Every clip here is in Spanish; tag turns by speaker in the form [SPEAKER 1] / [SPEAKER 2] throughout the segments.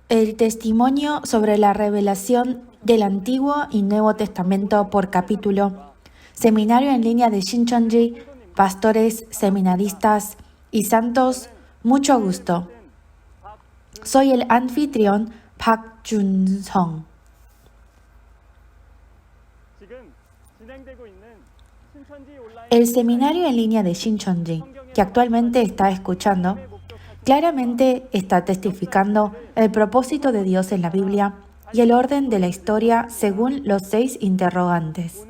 [SPEAKER 1] El testimonio sobre la revelación del Antiguo y Nuevo Testamento por capítulo. Seminario en línea de Shincheonji, pastores, seminaristas y santos, mucho gusto. Soy el anfitrión Park Jun-sung. El seminario en línea de Shincheonji, que actualmente está escuchando, claramente está testificando el propósito de Dios en la Biblia y el orden de la historia según los 6 interrogantes.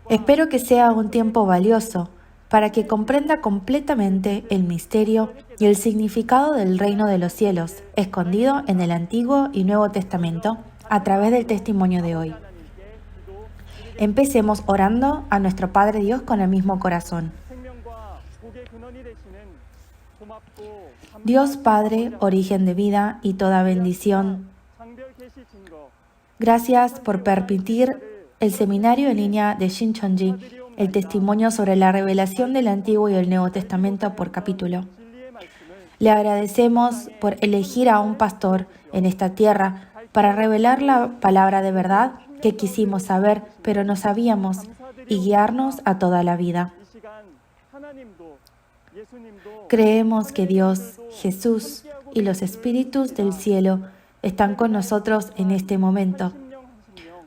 [SPEAKER 1] Espero que sea un tiempo valioso para que comprenda completamente el misterio y el significado del reino de los cielos, escondido en el Antiguo y Nuevo Testamento, a través del testimonio de hoy. Empecemos orando a nuestro Padre Dios con el mismo corazón. Dios Padre, origen de vida y toda bendición, gracias por permitir el seminario en línea de Shincheonji, el testimonio sobre la revelación del Antiguo y el Nuevo Testamento por capítulo. Le agradecemos por elegir a un pastor en esta tierra para revelar la palabra de verdad que quisimos saber, pero no sabíamos, y guiarnos a toda la vida. Creemos que Dios, Jesús y los espíritus del cielo están con nosotros en este momento.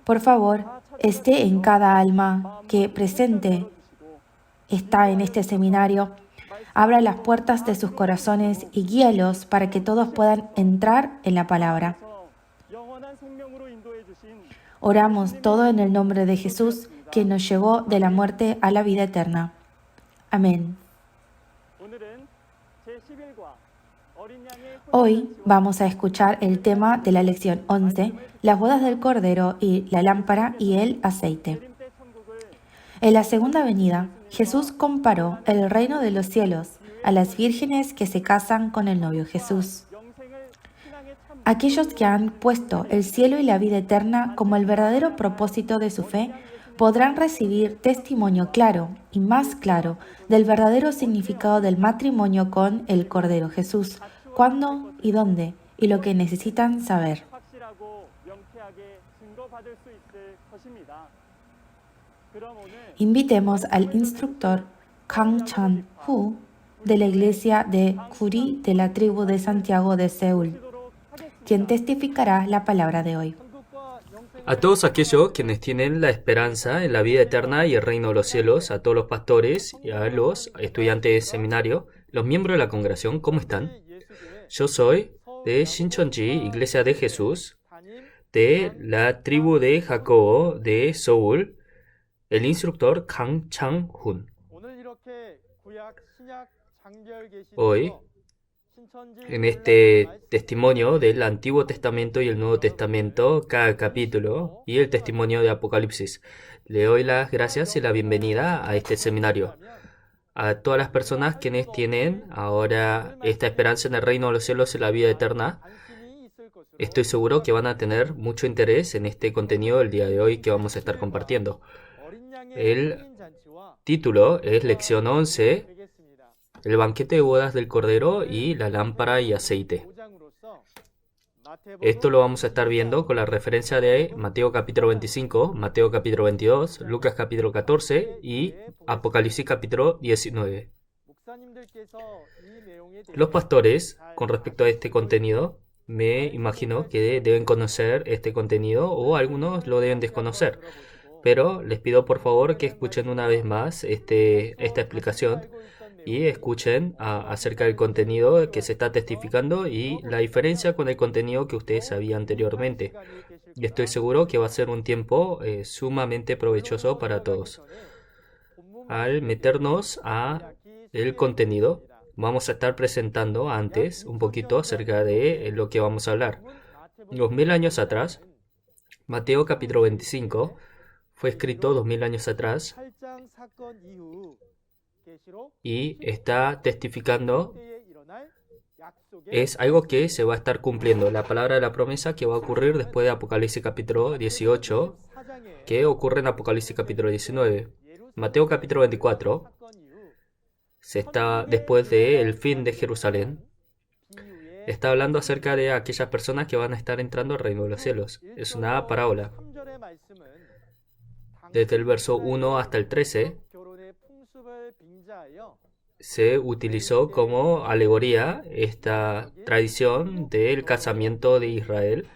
[SPEAKER 1] Por favor, esté en cada alma que presente está en este seminario. Abra las puertas de sus corazones y guíalos para que todos puedan entrar en la palabra. Oramos todo en el nombre de Jesús, que nos llevó de la muerte a la vida eterna. Amén. Hoy vamos a escuchar el tema de la lección 11, las bodas del Cordero y la lámpara y el aceite. En la segunda venida, Jesús comparó el reino de los cielos a las vírgenes que se casan con el novio Jesús. Aquellos que han puesto el cielo y la vida eterna como el verdadero propósito de su fe podrán recibir testimonio claro y más claro del verdadero significado del matrimonio con el Cordero Jesús, cuándo y dónde, y lo que necesitan saber. Invitemos al instructor Kang Chan-Hu de la iglesia de Kuri de la tribu de Santiago de Seúl, quien testificará la palabra de hoy.
[SPEAKER 2] A todos aquellos quienes tienen la esperanza en la vida eterna y el reino de los cielos, a todos los pastores y a los estudiantes de seminario, los miembros de la congregación, ¿cómo están? Yo soy de Shincheonji, Iglesia de Jesús, de la tribu de Jacobo de Seúl, el instructor Kang Chang-hun. Hoy, en este testimonio del Antiguo Testamento y el Nuevo Testamento, cada capítulo, y el testimonio de Apocalipsis, le doy las gracias y la bienvenida a este seminario. A todas las personas quienes tienen ahora esta esperanza en el reino de los cielos y la vida eterna, estoy seguro que van a tener mucho interés en este contenido del día de hoy que vamos a estar compartiendo. El título es Lección 11, el banquete de bodas del Cordero y la lámpara y aceite. Esto lo vamos a estar viendo con la referencia de Mateo capítulo 25, Mateo capítulo 22, Lucas capítulo 14 y Apocalipsis capítulo 19. Los pastores, con respecto a este contenido, me imagino que deben conocer este contenido o algunos lo deben desconocer. Pero les pido por favor que escuchen una vez más esta explicación y escuchen acerca del contenido que se está testificando y la diferencia con el contenido que ustedes sabían anteriormente. Y estoy seguro que va a ser un tiempo sumamente provechoso para todos. Al meternos a el contenido, vamos a estar presentando antes un poquito acerca de lo que vamos a hablar. 2000 años atrás, Mateo capítulo 25 fue escrito 2000 años atrás y está testificando, es algo que se va a estar cumpliendo, la palabra de la promesa que va a ocurrir después de Apocalipsis capítulo 18, que ocurre en Apocalipsis capítulo 19. Mateo capítulo 24 después del fin de Jerusalén. Está hablando acerca de aquellas personas que van a estar entrando al reino de los cielos. Es una parábola. Desde el verso 1 hasta el 13 se utilizó como alegoría esta tradición del casamiento de Israel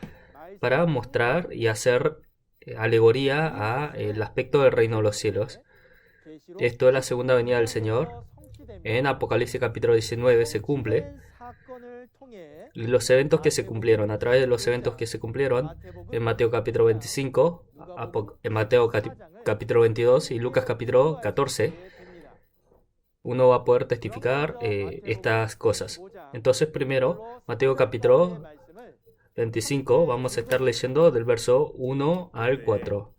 [SPEAKER 2] para mostrar y hacer alegoría a el aspecto del reino de los cielos. Esto es la segunda venida del Señor. En Apocalipsis capítulo 19 se cumple. Y los eventos que se cumplieron, a través de los eventos que se cumplieron en Mateo capítulo 25, en Mateo capítulo 22 y Lucas capítulo 14, uno va a poder testificar estas cosas. Entonces, primero, Mateo capítulo 25, vamos a estar leyendo del verso 1 al 4.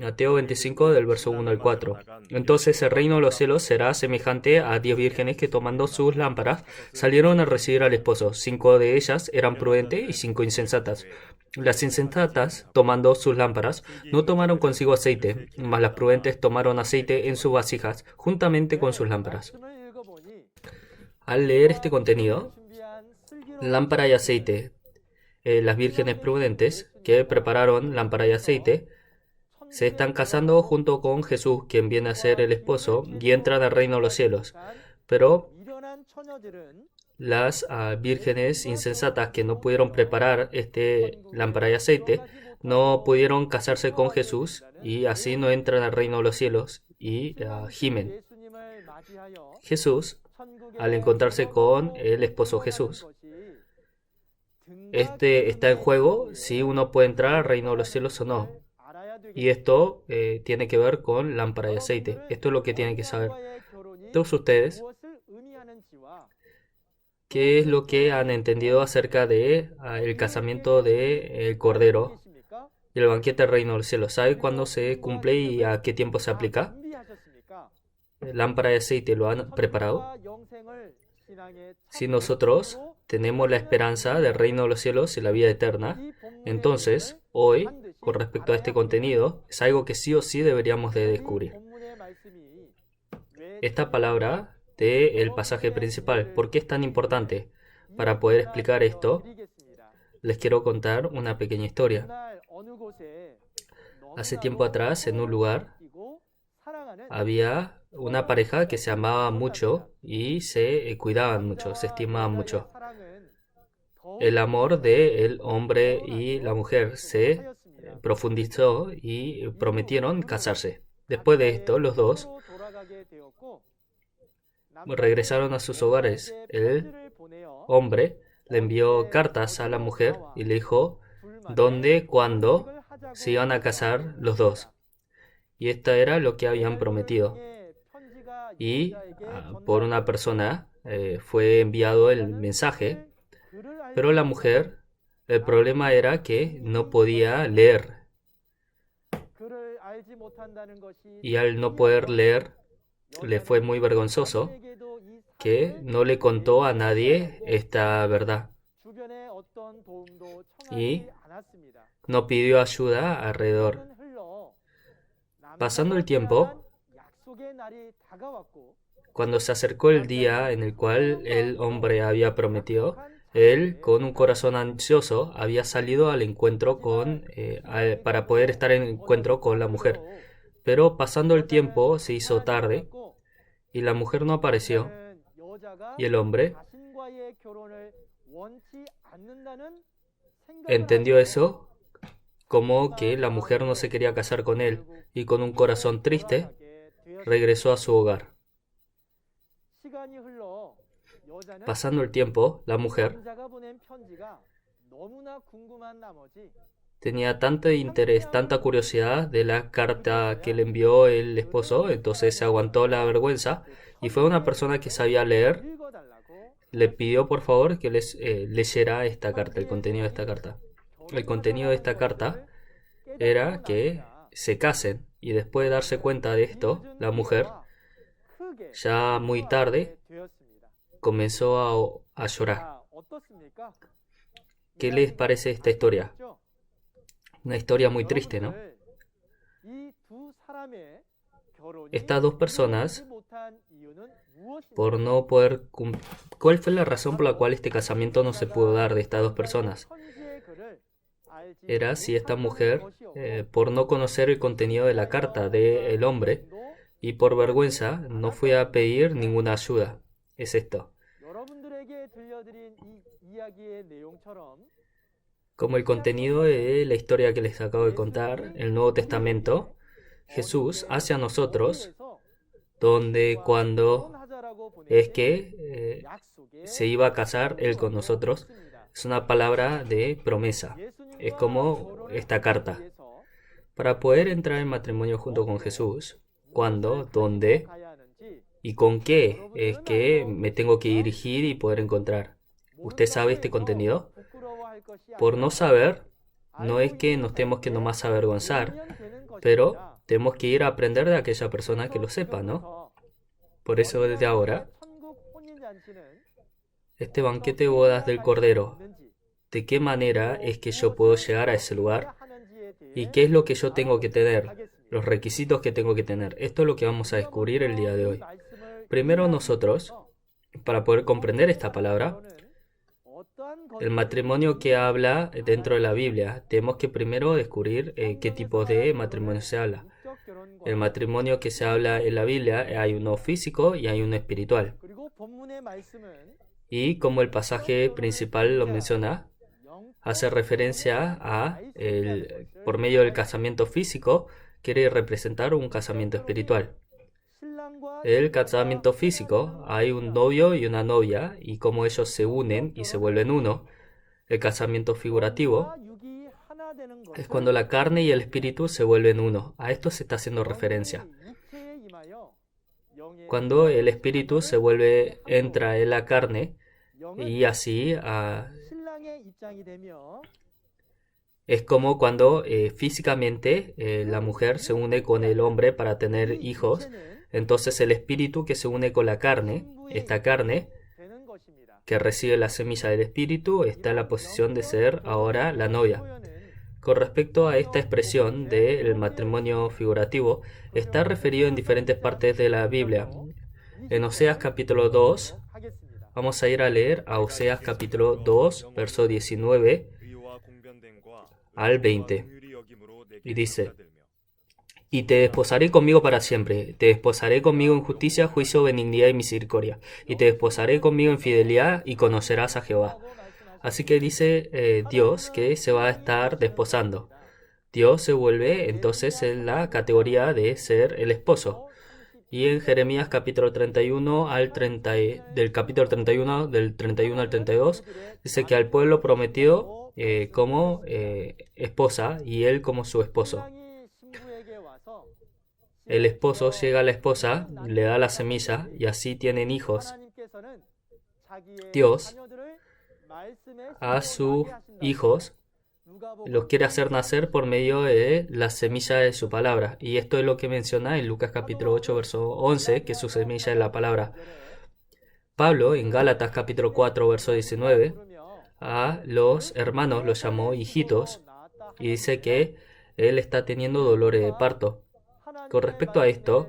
[SPEAKER 2] Mateo 25, del verso 1 al 4. Entonces el reino de los cielos será semejante a 10 vírgenes que tomando sus lámparas salieron a recibir al esposo. 5 de ellas eran prudentes y 5 insensatas. Las insensatas, tomando sus lámparas, no tomaron consigo aceite, mas las prudentes tomaron aceite en sus vasijas, juntamente con sus lámparas. Al leer este contenido, lámpara y aceite, las vírgenes prudentes que prepararon lámpara y aceite se están casando junto con Jesús, quien viene a ser el esposo, y entran al reino de los cielos. Pero las vírgenes insensatas que no pudieron preparar este lámpara y aceite no pudieron casarse con Jesús y así no entran al reino de los cielos y gimen. Jesús, al encontrarse con el esposo Jesús, está en juego si uno puede entrar al reino de los cielos o no. Y esto tiene que ver con lámpara y aceite. Esto es lo que tienen que saber. Todos ustedes, ¿qué es lo que han entendido acerca de el casamiento del Cordero y el banquete del reino de los cielos? ¿Sabe cuándo se cumple y a qué tiempo se aplica? Lámpara y aceite lo han preparado. Si nosotros tenemos la esperanza del reino de los cielos y la vida eterna, entonces, hoy, con respecto a este contenido, es algo que sí o sí deberíamos de descubrir. Esta palabra del pasaje principal, ¿por qué es tan importante? Para poder explicar esto, les quiero contar una pequeña historia. Hace tiempo atrás, en un lugar, había una pareja que se amaba mucho y se cuidaban mucho, se estimaban mucho. El amor del hombre y la mujer se profundizó y prometieron casarse. Después de esto, los dos regresaron a sus hogares. El hombre le envió cartas a la mujer y le dijo dónde, cuándo se iban a casar los dos. Y esto era lo que habían prometido. Y por una persona fue enviado el mensaje, pero la mujer, el problema era que no podía leer. Y al no poder leer, le fue muy vergonzoso que no le contó a nadie esta verdad. Y no pidió ayuda alrededor. Pasando el tiempo, cuando se acercó el día en el cual el hombre había prometido, él, con un corazón ansioso, había salido al encuentro para poder estar en encuentro con la mujer. Pero pasando el tiempo se hizo tarde y la mujer no apareció. Y el hombre entendió eso como que la mujer no se quería casar con él y con un corazón triste regresó a su hogar. Pasando el tiempo, la mujer tenía tanto interés, tanta curiosidad de la carta que le envió el esposo, entonces se aguantó la vergüenza y fue una persona que sabía leer, le pidió por favor que leyera esta carta, el contenido de esta carta. El contenido de esta carta era que se casen y después de darse cuenta de esto, la mujer, ya muy tarde, comenzó a llorar. ¿Qué les parece esta historia? Una historia muy triste, ¿no? Estas dos personas, por no poder ¿cuál fue la razón por la cual este casamiento no se pudo dar de estas dos personas? Era si esta mujer, por no conocer el contenido de la carta del hombre y por vergüenza, no fue a pedir ninguna ayuda. Es esto. Como el contenido de la historia que les acabo de contar, el Nuevo Testamento, Jesús hacia nosotros, donde cuando es que se iba a casar Él con nosotros, es una palabra de promesa. Es como esta carta. Para poder entrar en matrimonio junto con Jesús, ¿cuándo, dónde y con qué es que me tengo que dirigir y poder encontrar? ¿Usted sabe este contenido? Por no saber, no es que nos tenemos que nomás avergonzar, pero tenemos que ir a aprender de aquella persona que lo sepa, ¿no? Por eso desde ahora, este banquete de bodas del Cordero, ¿de qué manera es que yo puedo llegar a ese lugar? ¿Y qué es lo que yo tengo que tener? Los requisitos que tengo que tener. Esto es lo que vamos a descubrir el día de hoy. Primero nosotros, para poder comprender esta palabra, el matrimonio que habla dentro de la Biblia, tenemos que primero descubrir qué tipo de matrimonio se habla. El matrimonio que se habla en la Biblia, hay uno físico y hay uno espiritual. Y como el pasaje principal lo menciona, hace referencia a, por medio del casamiento físico, quiere representar un casamiento espiritual. El casamiento físico, hay un novio y una novia, y como ellos se unen y se vuelven uno. El casamiento figurativo es cuando la carne y el espíritu se vuelven uno. A esto se está haciendo referencia. Cuando el espíritu entra en la carne, y así es como cuando físicamente la mujer se une con el hombre para tener hijos. Entonces el espíritu que se une con la carne, esta carne que recibe la semilla del espíritu, está en la posición de ser ahora la novia. Con respecto a esta expresión del matrimonio figurativo, está referido en diferentes partes de la Biblia. En Oseas capítulo 2, vamos a ir a leer a Oseas capítulo 2, verso 19 al 20. Y dice: Y te desposaré conmigo para siempre, te desposaré conmigo en justicia, juicio, benignidad y misericordia, y te desposaré conmigo en fidelidad, y conocerás a Jehová. Así que dice Dios que se va a estar desposando. Dios se vuelve entonces en la categoría de ser el esposo. Y en Jeremías capítulo 31 del capítulo 31 del 31 al 32 dice que al pueblo prometido como esposa y él como su esposo. El esposo llega a la esposa, le da la semilla y así tienen hijos. Dios a sus hijos los quiere hacer nacer por medio de la semilla de su palabra. Y esto es lo que menciona en Lucas capítulo 8, verso 11, que su semilla es la palabra. Pablo, en Gálatas capítulo 4, verso 19, a los hermanos los llamó hijitos y dice que él está teniendo dolores de parto. Con respecto a esto,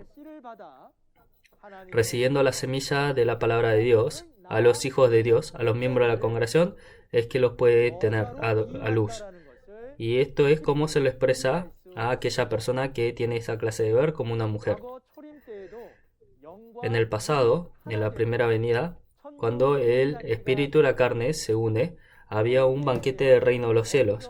[SPEAKER 2] recibiendo la semilla de la palabra de Dios, a los hijos de Dios, a los miembros de la congregación, es que los puede tener a luz. Y esto es como se lo expresa a aquella persona que tiene esa clase de ver como una mujer. En el pasado, en la primera venida, cuando el espíritu y la carne se une, había un banquete del reino de los cielos.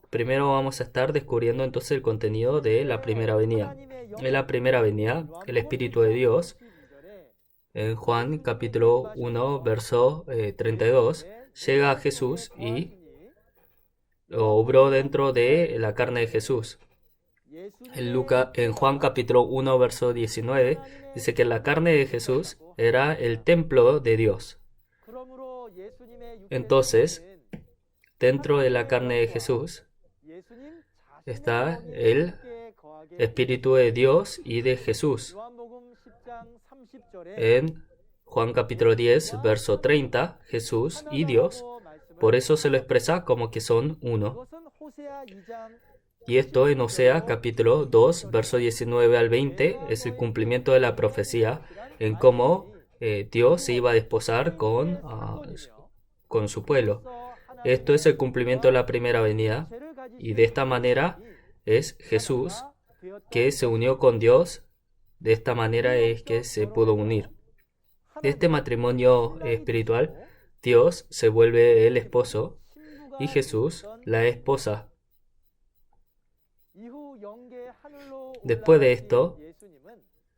[SPEAKER 2] Primero vamos a estar descubriendo entonces el contenido de la primera venida. En la primera venida, el Espíritu de Dios, en Juan capítulo 1, verso 32, llega a Jesús y obró dentro de la carne de Jesús. En Juan capítulo 1, verso 19, dice que la carne de Jesús era el templo de Dios. Entonces, dentro de la carne de Jesús está el Espíritu de Dios y de Jesús. En Juan capítulo 10, verso 30, Jesús y Dios, por eso se lo expresa como que son uno. Y esto en Oseas capítulo 2, verso 19 al 20, es el cumplimiento de la profecía en cómo Dios se iba a desposar con su pueblo. Esto es el cumplimiento de la primera venida, y de esta manera es Jesús que se unió con Dios. De esta manera es que se pudo unir. De este matrimonio espiritual, Dios se vuelve el esposo y Jesús la esposa. Después de esto,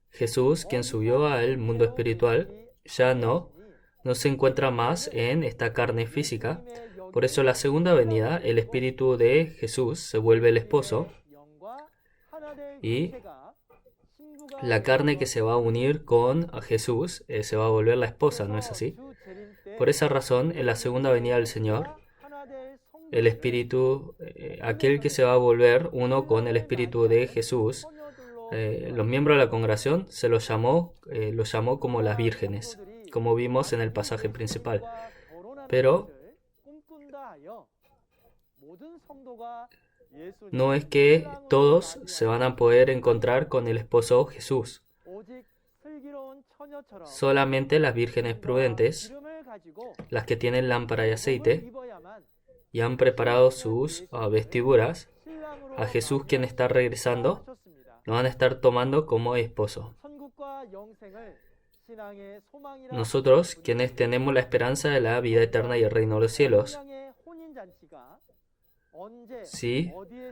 [SPEAKER 2] Jesús, quien subió al mundo espiritual, ya no se encuentra más en esta carne física. Por eso la segunda venida, el espíritu de Jesús se vuelve el esposo y la carne que se va a unir con Jesús se va a volver la esposa, ¿no es así? Por esa razón, en la segunda venida del Señor, el espíritu, aquel que se va a volver uno con el espíritu de Jesús, los miembros de la congregación se los llamó como las vírgenes, como vimos en el pasaje principal. Pero no es que todos se van a poder encontrar con el esposo Jesús. Solamente las vírgenes prudentes, las que tienen lámpara y aceite, y han preparado sus vestiduras, a Jesús quien está regresando, lo van a estar tomando como esposo. Nosotros, quienes tenemos la esperanza de la vida eterna y el reino de los cielos, sí,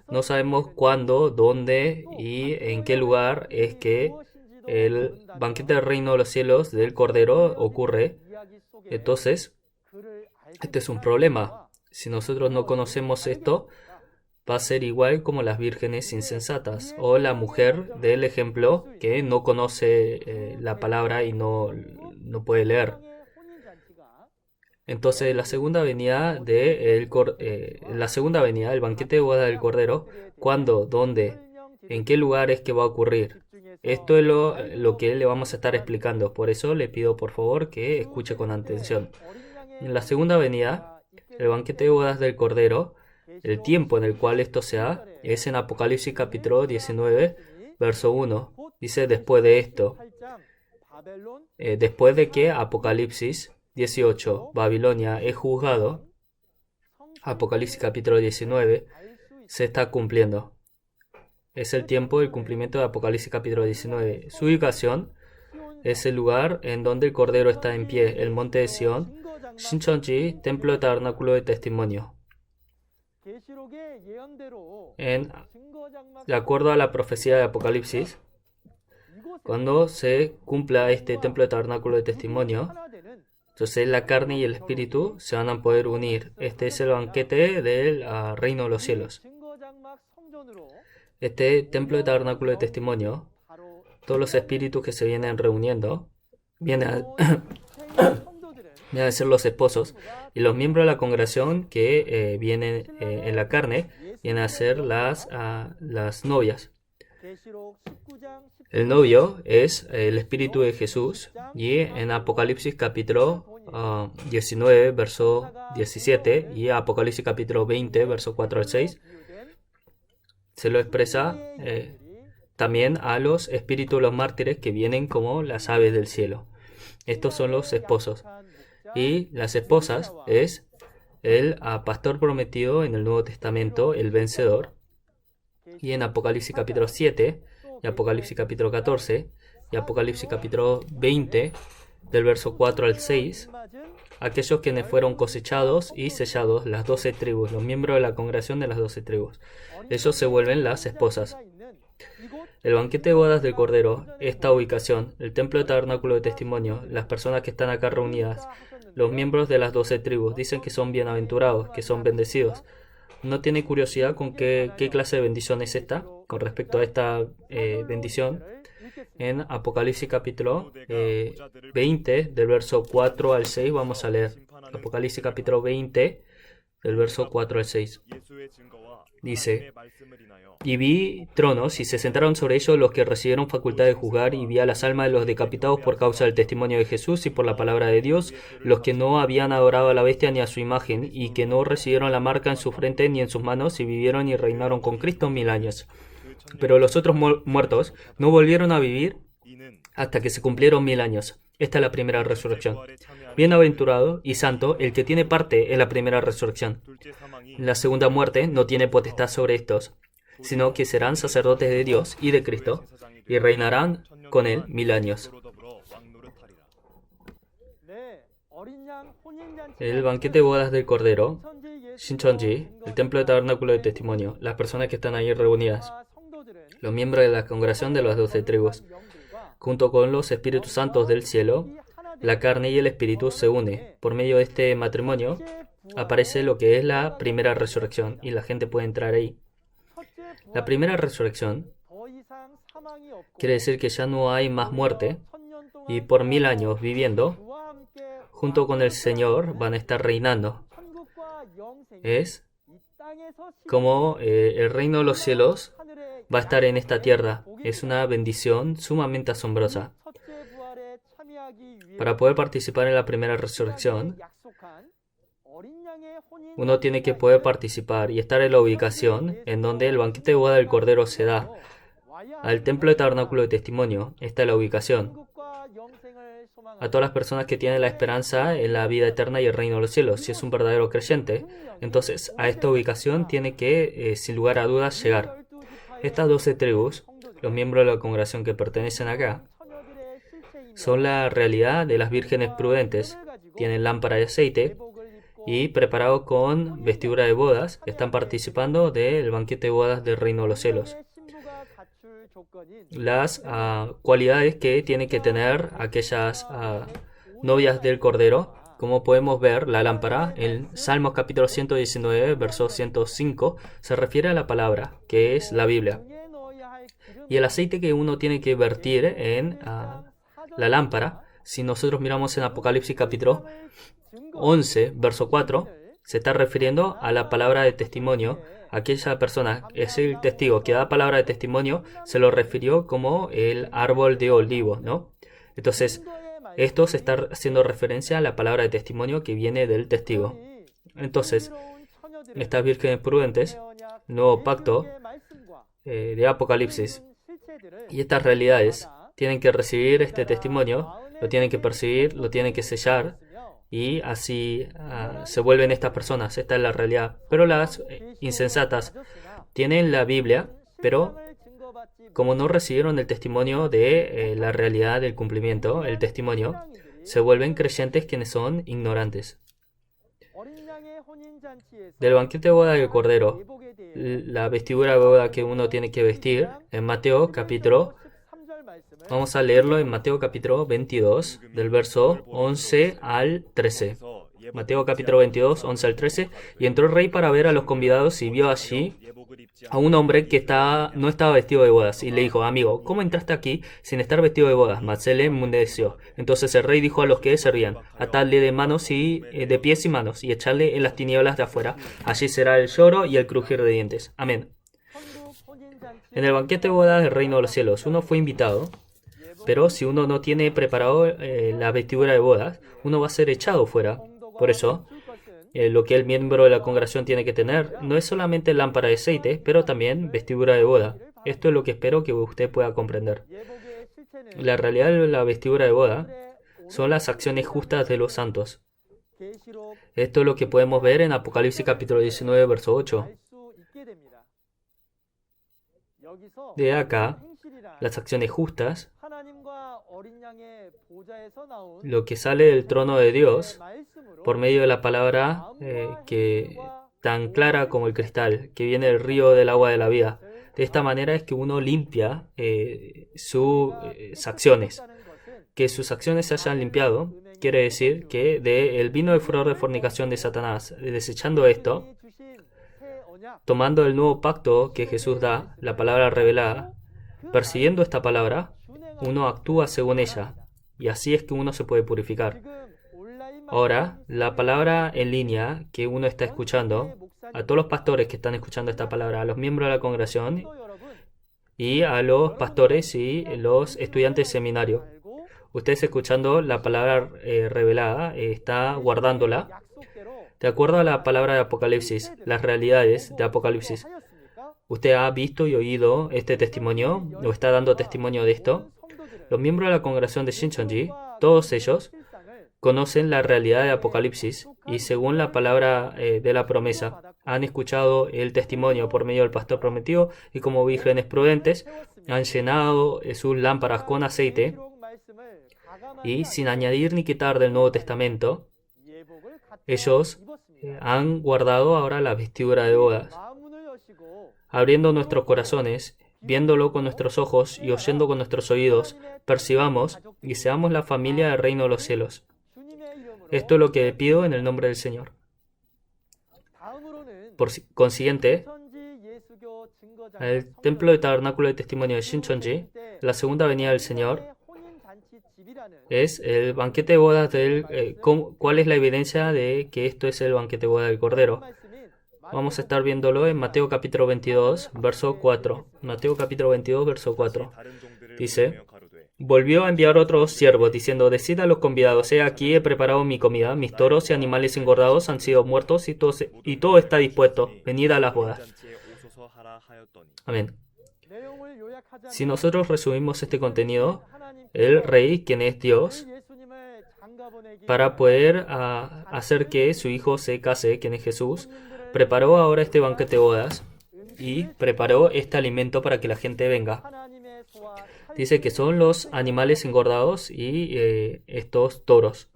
[SPEAKER 2] no sabemos cuándo, dónde y en qué lugar es que el banquete del reino de los cielos del Cordero ocurre. Entonces, este es un problema. Si nosotros no conocemos esto, va a ser igual como las vírgenes insensatas o la mujer del ejemplo que no conoce la palabra y no puede leer. Entonces, la segunda venida del banquete de boda del Cordero, ¿cuándo, dónde, en qué lugar es que va a ocurrir? Esto es lo que le vamos a estar explicando. Por eso le pido por favor que escuche con atención. En la segunda venida, el banquete de bodas del Cordero, el tiempo en el cual esto se da es en Apocalipsis capítulo 19, verso 1. Dice después de esto, después de que Apocalipsis 18, Babilonia es juzgado, Apocalipsis capítulo 19, se está cumpliendo. Es el tiempo del cumplimiento de Apocalipsis capítulo 19. Su ubicación es el lugar en donde el Cordero está en pie, el monte de Sión, Shincheonji, templo tabernáculo de testimonio. De acuerdo a la profecía de Apocalipsis, cuando se cumpla este templo de tabernáculo de testimonio, entonces la carne y el espíritu se van a poder unir. Este es el banquete del reino de los cielos. Este templo de tabernáculo de testimonio, todos los espíritus que se vienen reuniendo, vienen a ser los esposos, y los miembros de la congregación que vienen en la carne, vienen a ser las novias. El novio es el espíritu de Jesús, y en Apocalipsis capítulo 19, verso 17, y Apocalipsis capítulo 20, verso 4 al 6, se lo expresa también a los espíritus de los mártires que vienen como las aves del cielo. Estos son los esposos. Y las esposas es el pastor prometido en el Nuevo Testamento, el vencedor. Y en Apocalipsis capítulo 7, y Apocalipsis capítulo 14, y Apocalipsis capítulo 20, del verso 4 al 6, aquellos quienes fueron cosechados y sellados, las 12 tribus, los miembros de la congregación de las 12 tribus. Ellos se vuelven las esposas. El banquete de bodas del Cordero, esta ubicación, el templo de tabernáculo de testimonio, las personas que están acá reunidas, los miembros de las 12 tribus, dicen que son bienaventurados, que son bendecidos. ¿No tiene curiosidad con qué clase de bendición es esta? Con respecto a esta bendición, en Apocalipsis capítulo 20, del verso 4 al 6, vamos a leer. Apocalipsis capítulo 20, del verso 4 al 6. Dice: y vi tronos, y se sentaron sobre ellos los que recibieron facultad de juzgar, y vi a las almas de los decapitados por causa del testimonio de Jesús y por la palabra de Dios, los que no habían adorado a la bestia ni a su imagen, y que no recibieron la marca en su frente ni en sus manos, y vivieron y reinaron con Cristo 1000 años. Pero los otros muertos no volvieron a vivir hasta que se cumplieron 1000 años. Esta es la primera resurrección. Bienaventurado y santo el que tiene parte en la primera resurrección. La segunda muerte no tiene potestad sobre estos, sino que serán sacerdotes de Dios y de Cristo, y reinarán con él 1000 años. El banquete de bodas del Cordero, Shincheonji, el templo de tabernáculo de testimonio, las personas que están ahí reunidas, los miembros de la congregación de las 12 tribus, junto con los espíritus santos del cielo, la carne y el espíritu se une. Por medio de este matrimonio aparece lo que es la primera resurrección, y la gente puede entrar ahí. La primera resurrección quiere decir que ya no hay más muerte, y por 1000 años viviendo junto con el Señor van a estar reinando. Es como el reino de los cielos va a estar en esta tierra. Es una bendición sumamente asombrosa. Para poder participar en la primera resurrección, uno tiene que poder participar y estar en la ubicación en donde el banquete de boda del Cordero se da. Al templo de tabernáculo de testimonio, esta es la ubicación. A todas las personas que tienen la esperanza en la vida eterna y el reino de los cielos. Si es un verdadero creyente, entonces a esta ubicación tiene que, sin lugar a dudas, llegar. Estas 12 tribus, los miembros de la congregación que pertenecen acá, son la realidad de las vírgenes prudentes. Tienen lámpara de aceite y preparados con vestidura de bodas, están participando del banquete de bodas del reino de los cielos. Las cualidades que tienen que tener aquellas novias del Cordero, como podemos ver, la lámpara, en Salmos capítulo 119, verso 105, se refiere a la palabra, que es la Biblia. Y el aceite que uno tiene que vertir en la lámpara, si nosotros miramos en Apocalipsis capítulo 11, verso 4, se está refiriendo a la palabra de testimonio. Aquella persona, es el testigo que da palabra de testimonio, se lo refirió como el árbol de olivo, ¿no? Entonces, esto se está haciendo referencia a la palabra de testimonio que viene del testigo. Entonces, estas vírgenes prudentes, nuevo pacto de Apocalipsis, y estas realidades tienen que recibir este testimonio, lo tienen que percibir, lo tienen que sellar, y así se vuelven estas personas. Esta es la realidad. Pero las insensatas tienen la Biblia, pero como no recibieron el testimonio de la realidad del cumplimiento, el testimonio, se vuelven creyentes quienes son ignorantes. Del banquete de boda del Cordero, la vestidura de boda que uno tiene que vestir, en Mateo capítulo, vamos a leerlo en Mateo capítulo 22, del verso 11 al 13. Mateo capítulo 22, 11 al 13. Y entró el rey para ver a los convidados y vio allí a un hombre que no estaba vestido de bodas. Y le dijo: amigo, ¿cómo entraste aquí sin estar vestido de bodas? Mas él enmudeció. Entonces el rey dijo a los que servían: atadle de manos y de pies y manos, y echadle en las tinieblas de afuera. Allí será el lloro y el crujir de dientes. Amén. En el banquete de bodas del reino de los cielos, uno fue invitado. Pero si uno no tiene preparado la vestidura de bodas, uno va a ser echado fuera. Por eso, lo que el miembro de la congregación tiene que tener no es solamente lámpara de aceite, pero también vestidura de boda. Esto es lo que espero que usted pueda comprender. La realidad de la vestidura de boda son las acciones justas de los santos. Esto es lo que podemos ver en Apocalipsis capítulo 19, verso 8. De acá, las acciones justas, lo que sale del trono de Dios por medio de la palabra que tan clara como el cristal, que viene del río del agua de la vida. De esta manera es que uno limpia sus acciones. Que sus acciones se hayan limpiado quiere decir que del vino de furor de fornicación de Satanás, desechando esto, tomando el nuevo pacto que Jesús da, la palabra revelada, persiguiendo esta palabra, uno actúa según ella, y así es que uno se puede purificar. Ahora, la palabra en línea que uno está escuchando, a todos los pastores que están escuchando esta palabra, a los miembros de la congregación y a los pastores y los estudiantes de seminario. Ustedes escuchando la palabra revelada, está guardándola de acuerdo a la palabra de Apocalipsis, las realidades de Apocalipsis. ¿Usted ha visto y oído este testimonio o está dando testimonio de esto? Los miembros de la congregación de Shincheonji, todos ellos, conocen la realidad de Apocalipsis y según la palabra de la promesa, han escuchado el testimonio por medio del pastor prometido y como vírgenes prudentes han llenado sus lámparas con aceite y sin añadir ni quitar del Nuevo Testamento, ellos han guardado ahora la vestidura de bodas. Abriendo nuestros corazones, viéndolo con nuestros ojos y oyendo con nuestros oídos, percibamos y seamos la familia del reino de los cielos. Esto es lo que pido en el nombre del Señor. Por consiguiente, el templo de tabernáculo de testimonio de Shincheonji, la segunda venida del Señor, es el banquete de bodas del... ¿Cuál es la evidencia de que esto es el banquete de bodas del Cordero? Vamos a estar viéndolo en Mateo capítulo 22, verso 4. Mateo capítulo 22, verso 4. Dice: volvió a enviar otros siervos, diciendo: decid a los convidados, he aquí he preparado mi comida, mis toros y animales engordados han sido muertos y todo está dispuesto, venid a las bodas. Amén. Si nosotros resumimos este contenido, el Rey, quien es Dios, para poder hacer que su Hijo se case, quien es Jesús, preparó ahora este banquete de bodas y preparó este alimento para que la gente venga. Dice que son los animales engordados y estos toros.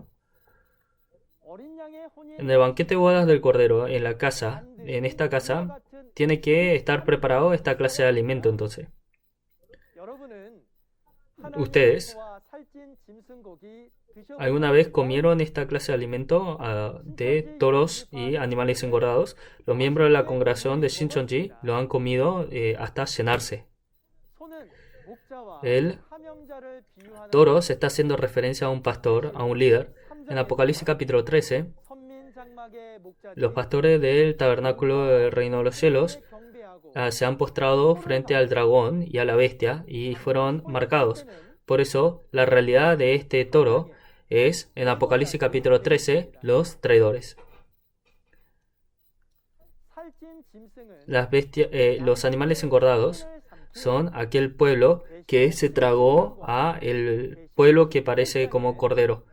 [SPEAKER 2] En el banquete de bodas del Cordero, en esta casa, tiene que estar preparado esta clase de alimento entonces. ¿Ustedes alguna vez comieron esta clase de alimento de toros y animales engordados? Los miembros de la congregación de Shincheonji lo han comido hasta llenarse. El toro se está haciendo referencia a un pastor, a un líder. En Apocalipsis capítulo 13, los pastores del tabernáculo del reino de los cielos se han postrado frente al dragón y a la bestia y fueron marcados. Por eso, la realidad de este toro es, en Apocalipsis capítulo 13, los traidores. Los animales engordados son aquel pueblo que se tragó a el pueblo que parece como cordero,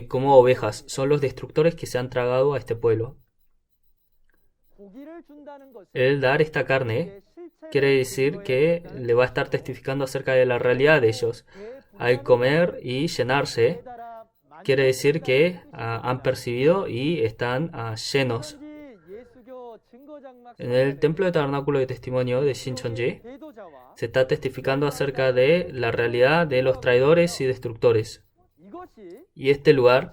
[SPEAKER 2] como ovejas. Son los destructores que se han tragado a este pueblo. El dar esta carne quiere decir que le va a estar testificando acerca de la realidad de ellos. Al comer y llenarse, quiere decir que han percibido y están llenos. En el templo de tabernáculo de testimonio de Shincheonji se está testificando acerca de la realidad de los traidores y destructores. Y este lugar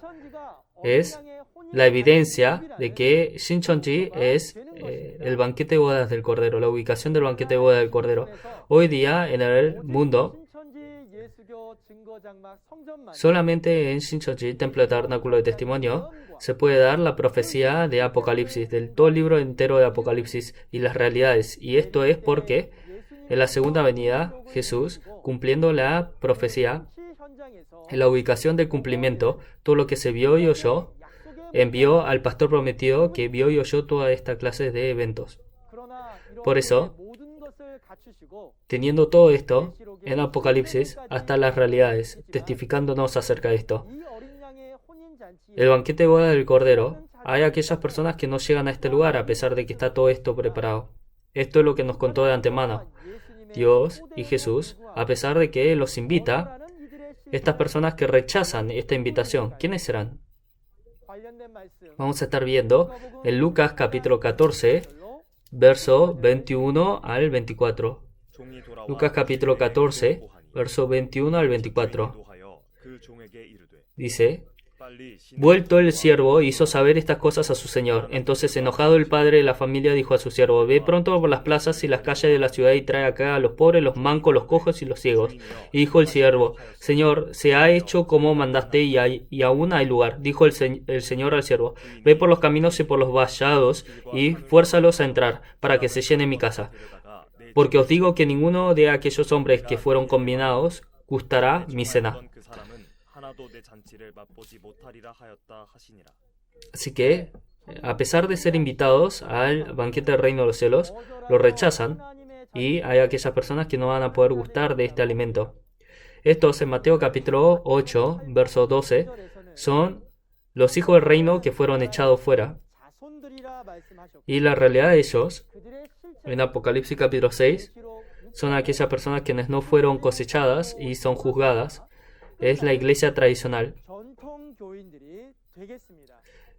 [SPEAKER 2] es la evidencia de que Shincheonji es el banquete de bodas del Cordero, la ubicación del banquete de bodas del Cordero. Hoy día en el mundo, solamente en Shincheonji, templo de tabernáculo de testimonio, se puede dar la profecía de Apocalipsis, del todo el libro entero de Apocalipsis y las realidades. Y esto es porque en la segunda venida, Jesús, cumpliendo la profecía, en la ubicación del cumplimiento, todo lo que se vio y oyó, envió al pastor prometido que vio y oyó toda esta clase de eventos. Por eso, teniendo todo esto en Apocalipsis, hasta las realidades, testificándonos acerca de esto. El banquete de boda del Cordero, hay aquellas personas que no llegan a este lugar a pesar de que está todo esto preparado. Esto es lo que nos contó de antemano Dios y Jesús, a pesar de que los invita. Estas personas que rechazan esta invitación, ¿quiénes serán? Vamos a estar viendo en Lucas capítulo 14, verso 21 al 24. Lucas capítulo 14, verso 21 al 24. Dice: Vuelto el siervo, hizo saber estas cosas a su señor. Entonces, enojado el padre de la familia, dijo a su siervo: Ve pronto por las plazas y las calles de la ciudad y trae acá a los pobres, los mancos, los cojos y los ciegos. Y dijo el siervo: Señor, se ha hecho como mandaste y aún hay lugar. Dijo el señor al siervo: Ve por los caminos y por los vallados y fuérzalos a entrar, para que se llene mi casa. Porque os digo que ninguno de aquellos hombres que fueron conminados gustará mi cena. Así que, a pesar de ser invitados al banquete del reino de los cielos, lo rechazan y hay aquellas personas que no van a poder gustar de este alimento. Estos en Mateo capítulo 8, verso 12, son los hijos del reino que fueron echados fuera. Y la realidad de ellos, en Apocalipsis capítulo 6, son aquellas personas quienes no fueron cosechadas y son juzgadas. Es la iglesia tradicional.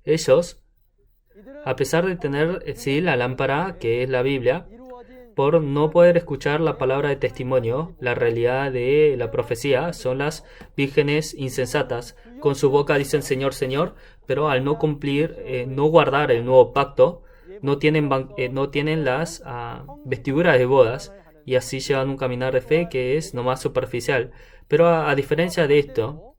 [SPEAKER 2] Ellos, a pesar de tener sí la lámpara, que es la Biblia, por no poder escuchar la palabra de testimonio, la realidad de la profecía, son las vírgenes insensatas. Con su boca dicen Señor, Señor, pero al no cumplir, no guardar el nuevo pacto, no tienen las vestiduras de bodas y así llevan un caminar de fe que es nomás superficial. Pero a diferencia de esto,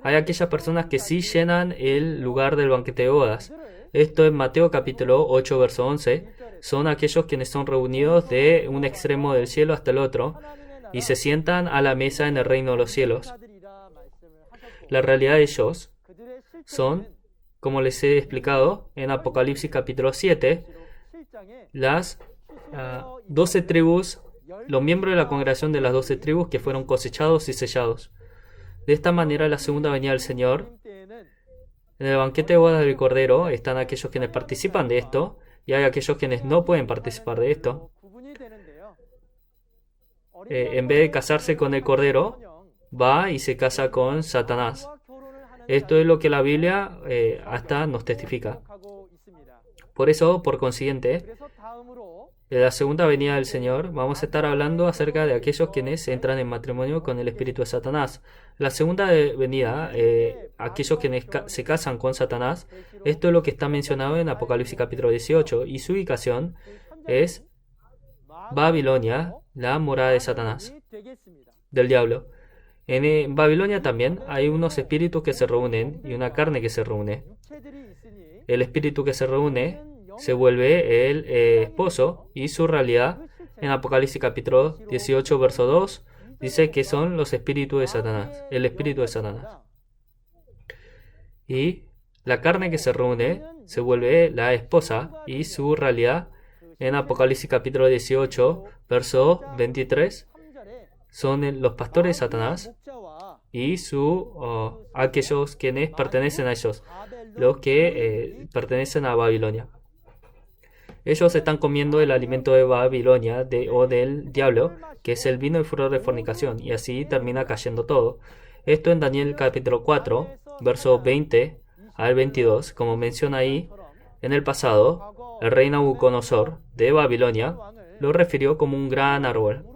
[SPEAKER 2] hay aquellas personas que sí llenan el lugar del banquete de bodas. Esto en Mateo capítulo 8, verso 11. Son aquellos quienes son reunidos de un extremo del cielo hasta el otro y se sientan a la mesa en el reino de los cielos. La realidad de ellos son, como les he explicado, en Apocalipsis capítulo 7, las 12 tribus, los miembros de la congregación de las 12 tribus que fueron cosechados y sellados. De esta manera, la segunda venida del Señor, en el banquete de bodas del Cordero, están aquellos quienes participan de esto y hay aquellos quienes no pueden participar de esto. En vez de casarse con el Cordero, va y se casa con Satanás. Esto es lo que la Biblia hasta nos testifica. Por eso, por consiguiente, de la segunda venida del Señor, vamos a estar hablando acerca de aquellos quienes entran en matrimonio con el espíritu de Satanás. La segunda venida, aquellos quienes se casan con Satanás, esto es lo que está mencionado en Apocalipsis capítulo 18, y su ubicación es Babilonia, la morada de Satanás, del diablo. En Babilonia también hay unos espíritus que se reúnen y una carne que se reúne. El espíritu que se reúne se vuelve el esposo y su realidad en Apocalipsis capítulo 18 verso 2 dice que son los espíritus de Satanás, el espíritu de Satanás. Y la carne que se reúne se vuelve la esposa y su realidad en Apocalipsis capítulo 18 verso 23 son los pastores de Satanás y aquellos quienes pertenecen a ellos, los que pertenecen a Babilonia. Ellos están comiendo el alimento de Babilonia o del diablo, que es el vino y furor de fornicación, y así termina cayendo todo. Esto en Daniel capítulo 4, versos 20 al 22, como menciona ahí, en el pasado, el rey Nabucodonosor de Babilonia lo refirió como un gran árbol,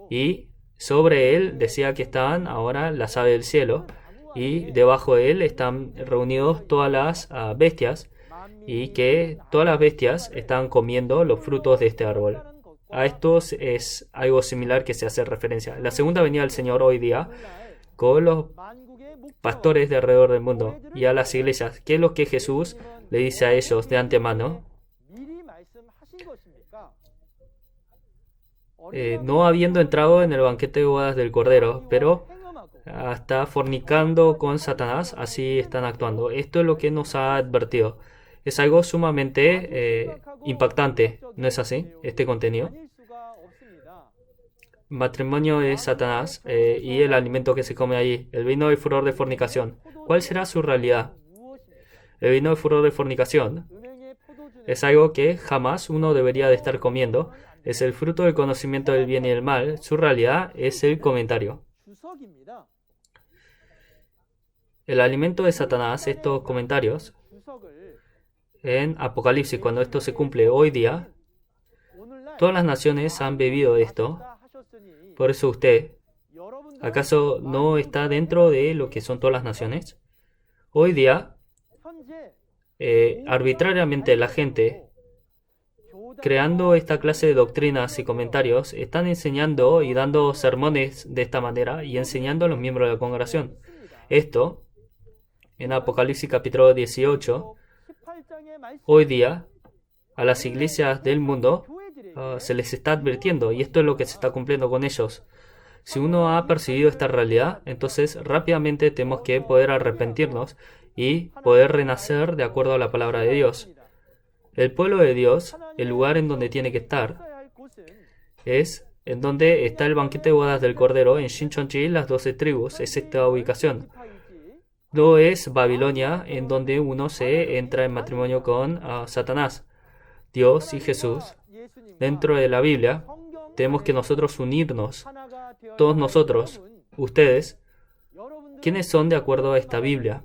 [SPEAKER 2] y sobre él decía que estaban ahora las aves del cielo, y debajo de él están reunidos todas las bestias, y que todas las bestias están comiendo los frutos de este árbol. A esto es algo similar que se hace referencia. La segunda venida del Señor hoy día con los pastores de alrededor del mundo y a las iglesias. ¿Qué es lo que Jesús le dice a ellos de antemano? No habiendo entrado en el banquete de bodas del Cordero, pero hasta fornicando con Satanás, así están actuando. Esto es lo que nos ha advertido. Es algo sumamente impactante, ¿no es así? Este contenido. Matrimonio de Satanás y el alimento que se come allí, el vino y furor de fornicación. ¿Cuál será su realidad? El vino y furor de fornicación es algo que jamás uno debería de estar comiendo. Es el fruto del conocimiento del bien y del mal. Su realidad es el comentario. El alimento de Satanás, estos comentarios, en Apocalipsis, cuando esto se cumple hoy día, todas las naciones han bebido de esto. Por eso usted, ¿Acaso no está dentro de lo que son todas las naciones? Hoy día, arbitrariamente la gente, creando esta clase de doctrinas y comentarios, están enseñando y dando sermones de esta manera y enseñando a los miembros de la congregación. Esto, en Apocalipsis capítulo 18, hoy día, a las iglesias del mundo se les está advirtiendo, y esto es lo que se está cumpliendo con ellos. Si uno ha percibido esta realidad, entonces rápidamente tenemos que poder arrepentirnos y poder renacer de acuerdo a la palabra de Dios. El pueblo de Dios, el lugar en donde tiene que estar, es en donde está el banquete de bodas del Cordero, en Shincheonji, las 12 tribus, es esta ubicación. No es Babilonia, en donde uno se entra en matrimonio con Satanás. Dios y Jesús, dentro de la Biblia, tenemos que nosotros unirnos, todos nosotros, ustedes, ¿quiénes son de acuerdo a esta Biblia?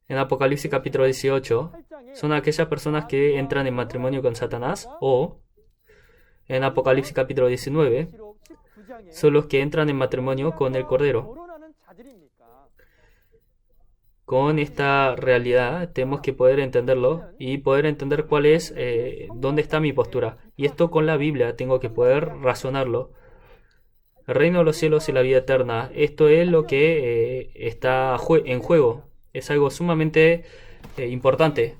[SPEAKER 2] En Apocalipsis capítulo 18, son aquellas personas que entran en matrimonio con Satanás, o en Apocalipsis capítulo 19, son los que entran en matrimonio con el Cordero. Con esta realidad tenemos que poder entenderlo y poder entender cuál es, dónde está mi postura. Y esto con la Biblia tengo que poder razonarlo. El reino de los cielos y la vida eterna, esto es lo que está en juego. Es algo sumamente importante.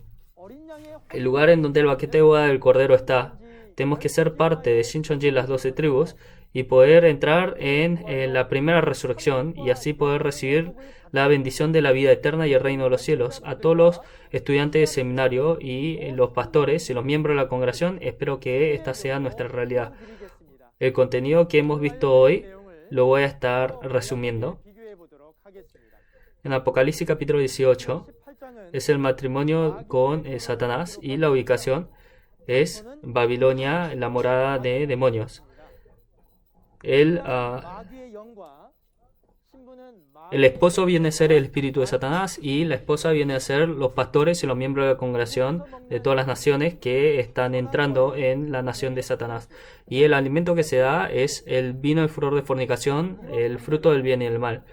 [SPEAKER 2] El lugar en donde el banquete de boda del Cordero está, tenemos que ser parte de Shincheonji, las 12 tribus, y poder entrar en la primera resurrección y así poder recibir la bendición de la vida eterna y el reino de los cielos. A todos los estudiantes de seminario y los pastores y los miembros de la congregación, espero que esta sea nuestra realidad. El contenido que hemos visto hoy lo voy a estar resumiendo. En Apocalipsis capítulo 18 es el matrimonio con Satanás y la ubicación es Babilonia, la morada de demonios. El esposo viene a ser el espíritu de Satanás y la esposa viene a ser los pastores y los miembros de la congregación de todas las naciones que están entrando en la nación de Satanás. Y el alimento que se da es el vino y furor de fornicación, el fruto del bien y el mal.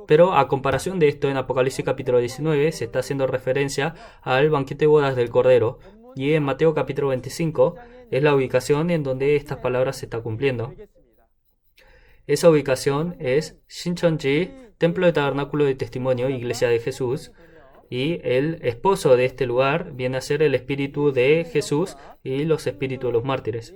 [SPEAKER 2] Pero a comparación de esto, en Apocalipsis capítulo 19 se está haciendo referencia al banquete de bodas del Cordero. Y en Mateo capítulo 25 es la ubicación en donde estas palabras se están cumpliendo. Esa ubicación es Shincheonji, Templo de Tabernáculo de Testimonio, Iglesia de Jesús, y el esposo de este lugar viene a ser el espíritu de Jesús y los espíritus de los mártires.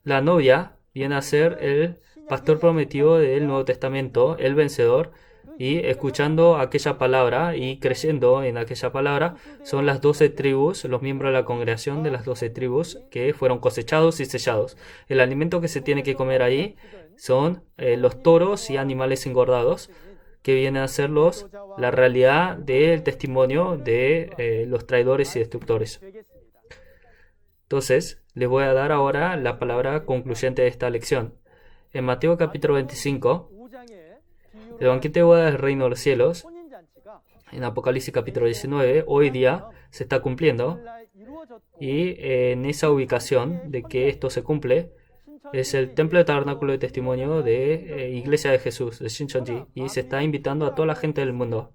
[SPEAKER 2] La novia viene a ser el pastor prometido del Nuevo Testamento, el vencedor, y escuchando aquella palabra y creyendo en aquella palabra son las 12 tribus, los miembros de la congregación de las 12 tribus que fueron cosechados y sellados. El alimento que se tiene que comer ahí son los toros y animales engordados, que vienen a ser la realidad del testimonio de los traidores y destructores. Entonces, les voy a dar ahora la palabra concluyente de esta lección. En Mateo capítulo 25, el banquete de boda del reino de los cielos, en Apocalipsis capítulo 19, hoy día se está cumpliendo, y en esa ubicación de que esto se cumple, es el Templo de Tabernáculo de Testimonio de Iglesia de Jesús, de Shincheonji, y se está invitando a toda la gente del mundo.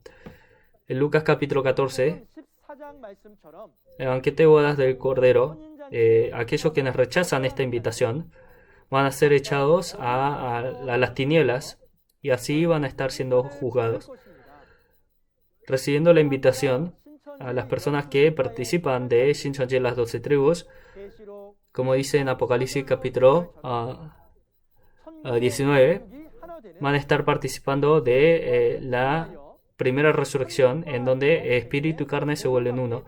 [SPEAKER 2] En Lucas capítulo 14, el banquete de bodas del Cordero, aquellos quienes rechazan esta invitación van a ser echados a las tinieblas y así van a estar siendo juzgados. Recibiendo la invitación a las personas que participan de Shincheonji, las 12 tribus, como dice en Apocalipsis capítulo 19, van a estar participando de la primera resurrección, en donde espíritu y carne se vuelven uno.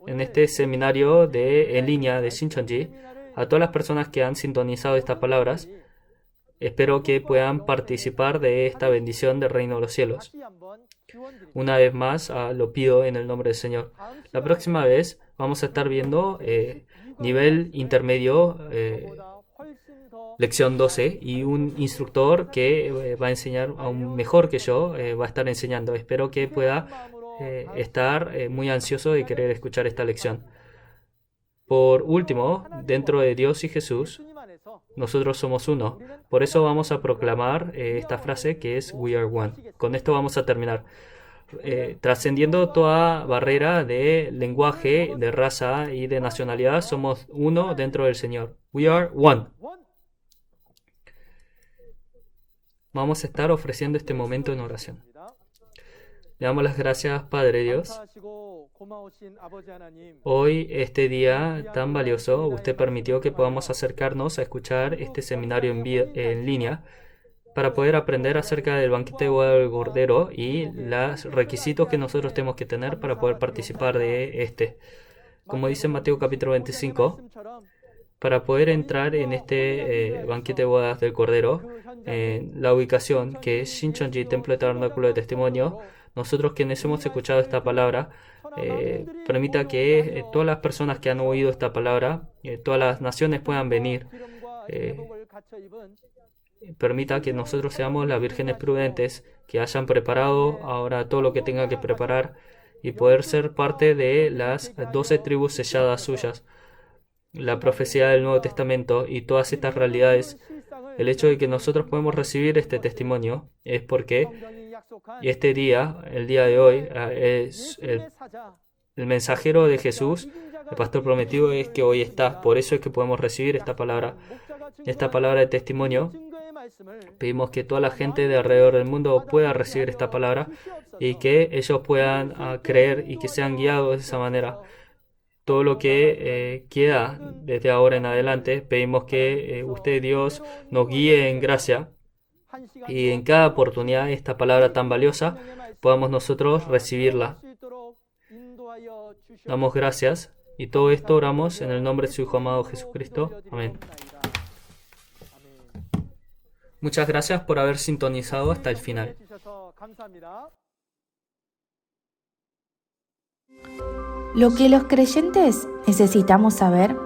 [SPEAKER 2] En este seminario en línea de Shincheonji, a todas las personas que han sintonizado estas palabras, espero que puedan participar de esta bendición del reino de los cielos. Una vez más, lo pido en el nombre del Señor. La próxima vez vamos a estar viendo nivel intermedio, lección 12, y un instructor que va a enseñar aún mejor que yo, va a estar enseñando. Espero que pueda estar muy ansioso de querer escuchar esta lección. Por último, dentro de Dios y Jesús, nosotros somos uno. Por eso vamos a proclamar esta frase que es We are one. Con esto vamos a terminar. Trascendiendo toda barrera de lenguaje, de raza y de nacionalidad, somos uno dentro del Señor. We are one. Vamos a estar ofreciendo este momento en oración. Le damos las gracias, Padre Dios. Hoy, este día tan valioso, usted permitió que podamos acercarnos a escuchar este seminario en línea para poder aprender acerca del banquete de boda del Cordero y los requisitos que nosotros tenemos que tener para poder participar de este. Como dice en Mateo capítulo 25, para poder entrar en este banquete de bodas del Cordero, la ubicación que es Shincheonji, Templo de Tabernáculo de Testimonio, nosotros quienes hemos escuchado esta palabra, permita que todas las personas que han oído esta palabra, todas las naciones puedan venir. Permita que nosotros seamos las vírgenes prudentes, que hayan preparado ahora todo lo que tengan que preparar y poder ser parte de las 12 tribus selladas suyas. La profecía del Nuevo Testamento y todas estas realidades, el hecho de que nosotros podemos recibir este testimonio es porque este día, el día de hoy, es el mensajero de Jesús, el pastor prometido es que hoy está. Por eso es que podemos recibir esta palabra de testimonio. Pedimos que toda la gente de alrededor del mundo pueda recibir esta palabra y que ellos puedan creer y que sean guiados de esa manera. Todo lo que queda desde ahora en adelante, pedimos que usted, Dios, nos guíe en gracia y en cada oportunidad esta palabra tan valiosa podamos nosotros recibirla. Damos gracias y todo esto oramos en el nombre de su Hijo amado Jesucristo. Amén. Muchas gracias por haber sintonizado hasta el final.
[SPEAKER 1] Lo que los creyentes necesitamos saber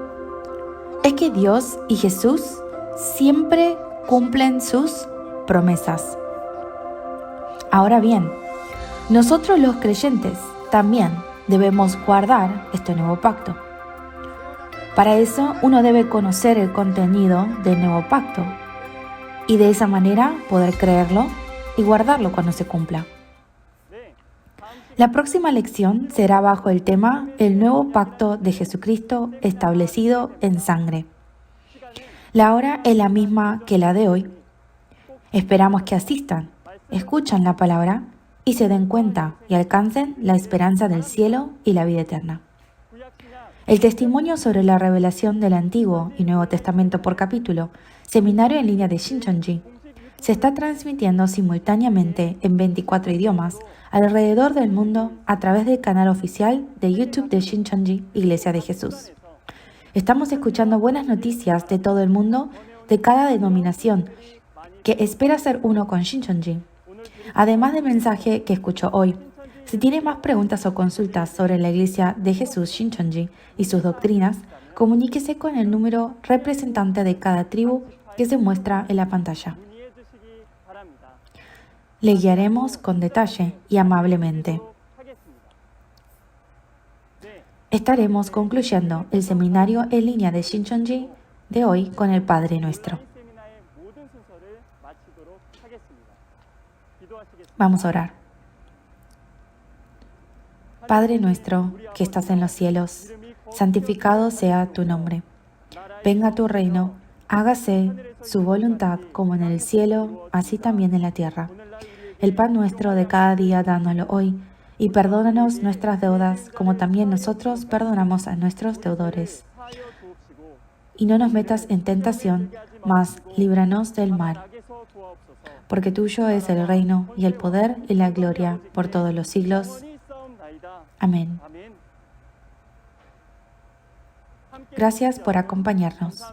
[SPEAKER 1] es que Dios y Jesús siempre cumplen sus promesas. Ahora bien, nosotros los creyentes también debemos guardar este nuevo pacto. Para eso uno debe conocer el contenido del nuevo pacto y de esa manera poder creerlo y guardarlo cuando se cumpla. La próxima lección será bajo el tema El nuevo pacto de Jesucristo establecido en sangre. La hora es la misma que la de hoy. Esperamos que asistan, escuchen la palabra y se den cuenta y alcancen la esperanza del cielo y la vida eterna. El testimonio sobre la revelación del Antiguo y Nuevo Testamento por capítulo, seminario en línea de Shincheonji, se está transmitiendo simultáneamente en 24 idiomas alrededor del mundo a través del canal oficial de YouTube de Shincheonji, Iglesia de Jesús. Estamos escuchando buenas noticias de todo el mundo, de cada denominación, que espera ser uno con Shincheonji. Además del mensaje que escuchó hoy, si tiene más preguntas o consultas sobre la Iglesia de Jesús Shincheonji y sus doctrinas, comuníquese con el número representante de cada tribu que se muestra en la pantalla. Le guiaremos con detalle y amablemente. Estaremos concluyendo el seminario en línea de Shincheonji de hoy con el Padre Nuestro. Vamos a orar. Padre nuestro, que estás en los cielos, santificado sea tu nombre. Venga tu reino, hágase su voluntad como en el cielo, así también en la tierra. El pan nuestro de cada día dánoslo hoy, y perdónanos nuestras deudas, como también nosotros perdonamos a nuestros deudores. Y no nos metas en tentación, mas líbranos del mal. Porque tuyo es el reino, y el poder, y la gloria, por todos los siglos. Amén. Gracias por acompañarnos.